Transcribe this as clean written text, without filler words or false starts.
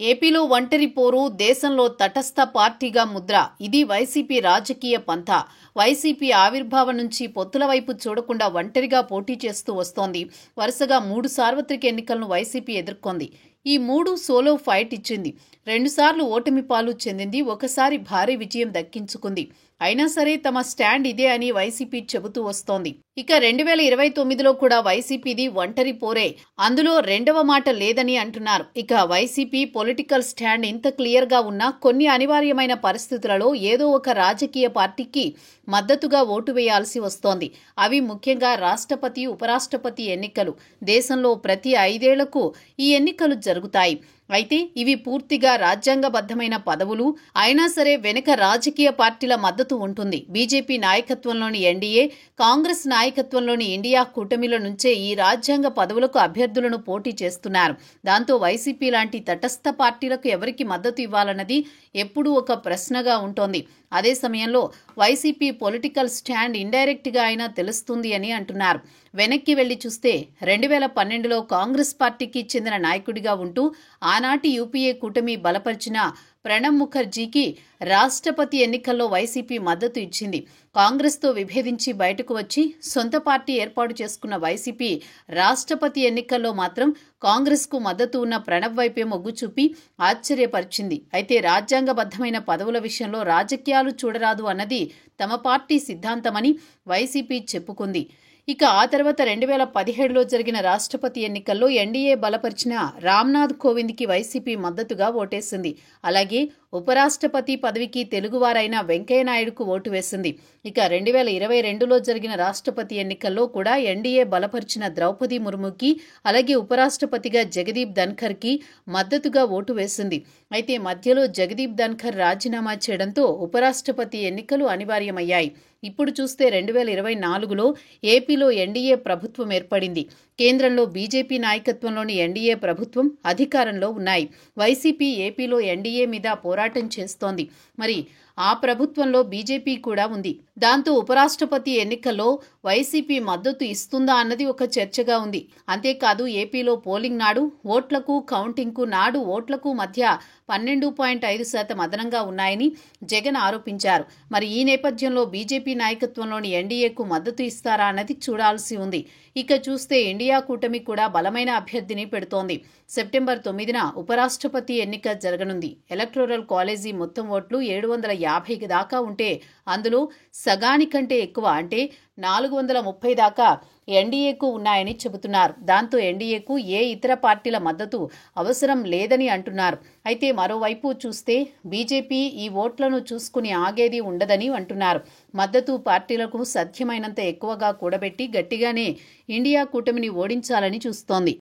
ఏపీలో ఒంటరి పోరు, దేశంలో తటస్థ పార్టీగా ముద్ర. ఇది వైసీపీ రాజకీయ పంథా. వైసీపీ ఆవిర్భావం నుంచి పొత్తుల వైపు చూడకుండా ఒంటరిగా పోటీ చేస్తూ వస్తోంది. వరుసగా 3 సార్వత్రిక ఎన్నికలను వైసీపీ ఎదుర్కొంది. ఈ 3 సోలో ఫైట్ ఇచ్చింది. 2 సార్లు ఓటమి పాలు చెందింది. ఒకసారి భారీ విజయం దక్కించుకుంది. అయినా సరే తమ స్టాండ్ ఇదే అని వైసీపీ చెబుతూ వస్తోంది. ఇక 2029లో కూడా వైసీపీది ఒంటరి పోరే. అందులో రెండవ మాట లేదని అంటున్నారు. ఇక వైసీపీ పొలిటికల్ స్టాండ్ ఇంత క్లియర్ గా ఉన్నా కొన్ని అనివార్యమైన పరిస్థితులలో ఏదో ఒక రాజకీయ పార్టీకి మద్దతుగా ఓటు వేయాల్సి వస్తోంది. అవి ముఖ్యంగా రాష్ట్రపతి, ఉపరాష్ట్రపతి ఎన్నికలు. దేశంలో ప్రతి 5 ఏళ్లకు ఈ ఎన్నికలు జరుగుతాయి. అయితే ఇవి పూర్తిగా రాజ్యాంగబద్ధమైన పదవులు. అయినా సరే వెనుక రాజకీయ పార్టీల మద్దతు ఉంటుంది. బీజేపీ నాయకత్వంలోని ఎన్డీఏ, కాంగ్రెస్ నాయకత్వంలోని ఇండియా కూటమిల నుంచే ఈ రాజ్యాంగ పదవులకు అభ్యర్థులను పోటీ చేస్తున్నారు. దాంతో వైసీపీ లాంటి తటస్థ పార్టీలకు ఎవరికి మద్దతు ఇవ్వాలన్నది ఎప్పుడూ ఒక ప్రశ్నగా ఉంటోంది. అదే సమయంలో వైసీపీ పొలిటికల్ స్టాండ్ ఇండైరెక్ట్ గా అయినా తెలుస్తుంది అని అంటున్నారు. వెనక్కి వెళ్లి చూస్తే 2012లో కాంగ్రెస్ పార్టీకి చెందిన నాయకుడిగా ఉంటూ ఆనాటి యూపీఏ కూటమి బలపరిచిన ప్రణబ్ ముఖర్జీకి రాష్ట్రపతి ఎన్నికల్లో వైసీపీ మద్దతు ఇచ్చింది. కాంగ్రెస్తో విభేదించి బయటకు వచ్చి సొంత పార్టీ ఏర్పాటు చేసుకున్న వైసీపీ రాష్ట్రపతి ఎన్నికల్లో మాత్రం కాంగ్రెస్కు మద్దతు ఉన్న ప్రణబ్ వైపే మొగ్గు చూపి ఆశ్చర్యపరిచింది. అయితే రాజ్యాంగబద్ధమైన పదవుల విషయంలో రాజకీయాలు చూడరాదు అన్నది తమ పార్టీ సిద్ధాంతమని వైసీపీ చెప్పుకుంది. ఇక ఆ తర్వాత 2017లో జరిగిన రాష్ట్రపతి ఎన్నికల్లో ఎన్డీఏ బలపరిచిన రామ్నాథ్ కోవింద్కి వైసీపీ మద్దతుగా ఓటేసింది. అలాగే ఉపరాష్ట్రపతి పదవికి తెలుగువారైన వెంకయ్యనాయుడుకు ఓటు వేసింది. ఇక 2022లో జరిగిన రాష్ట్రపతి ఎన్నికల్లో కూడా ఎన్డీఏ బలపరిచిన ద్రౌపది ముర్ముకి, అలాగే ఉపరాష్ట్రపతిగా జగదీప్ ధన్ఖర్కి మద్దతుగా ఓటు వేసింది. అయితే మధ్యలో జగదీప్ ధన్ఖర్ రాజీనామా చేయడంతో ఉపరాష్ట్రపతి ఎన్నికలు అనివార్యమయ్యాయి. ఇప్పుడు చూస్తే 2024లో ఏపీలో ఎన్డీఏ ప్రభుత్వం ఏర్పడింది. కేంద్రంలో బీజేపీ నాయకత్వంలోని ఎన్డీఏ ప్రభుత్వం అధికారంలో ఉన్నాయి. వైసీపీ ఏపీలో ఎన్డీఏ మీద పోరాటం చేస్తోంది. మరి ఆ ప్రభుత్వంలో బీజేపీ కూడా ఉంది. దాంతో ఉపరాష్ట్రపతి ఎన్నికల్లో వైసీపీ మద్దతు ఇస్తుందా అన్నది ఒక చర్చగా ఉంది. అంతేకాదు ఏపీలో పోలింగ్ నాడు ఓట్లకు, కౌంటింగ్కు నాడు ఓట్లకు మధ్య 12.5% అదనంగా ఉన్నాయని జగన్ ఆరోపించారు. మరి ఈ నేపథ్యంలో బీజేపీ నాయకత్వంలోని ఎన్డీఏకు మద్దతు ఇస్తారా అన్నది చూడాల్సి ఉంది. ఇక చూస్తే ఇండియా కూటమి కూడా బలమైన అభ్యర్థిని పెడుతోంది. సెప్టెంబర్ 9న ఉపరాష్ట్రపతి ఎన్నిక జరగనుంది. ఎలక్టోరల్ కాలేజీ మొత్తం ఓట్లు 750 దాకా ఉంటే అందులో సగానికంటే ఎక్కువ అంటే 430 దాకా ఎన్డీఏకు ఉన్నాయని చెబుతున్నారు. దాంతో ఎన్డీఏకు ఏ ఇతర పార్టీల మద్దతు అవసరం లేదని అంటున్నారు. అయితే మరోవైపు చూస్తే బీజేపీ ఈ ఓట్లను చూసుకుని ఆగేది ఉండదని అంటున్నారు. మద్దతు పార్టీలకు సాధ్యమైనంత ఎక్కువగా కూడబెట్టి గట్టిగానే ఇండియా కూటమిని ఓడించాలని చూస్తోంది.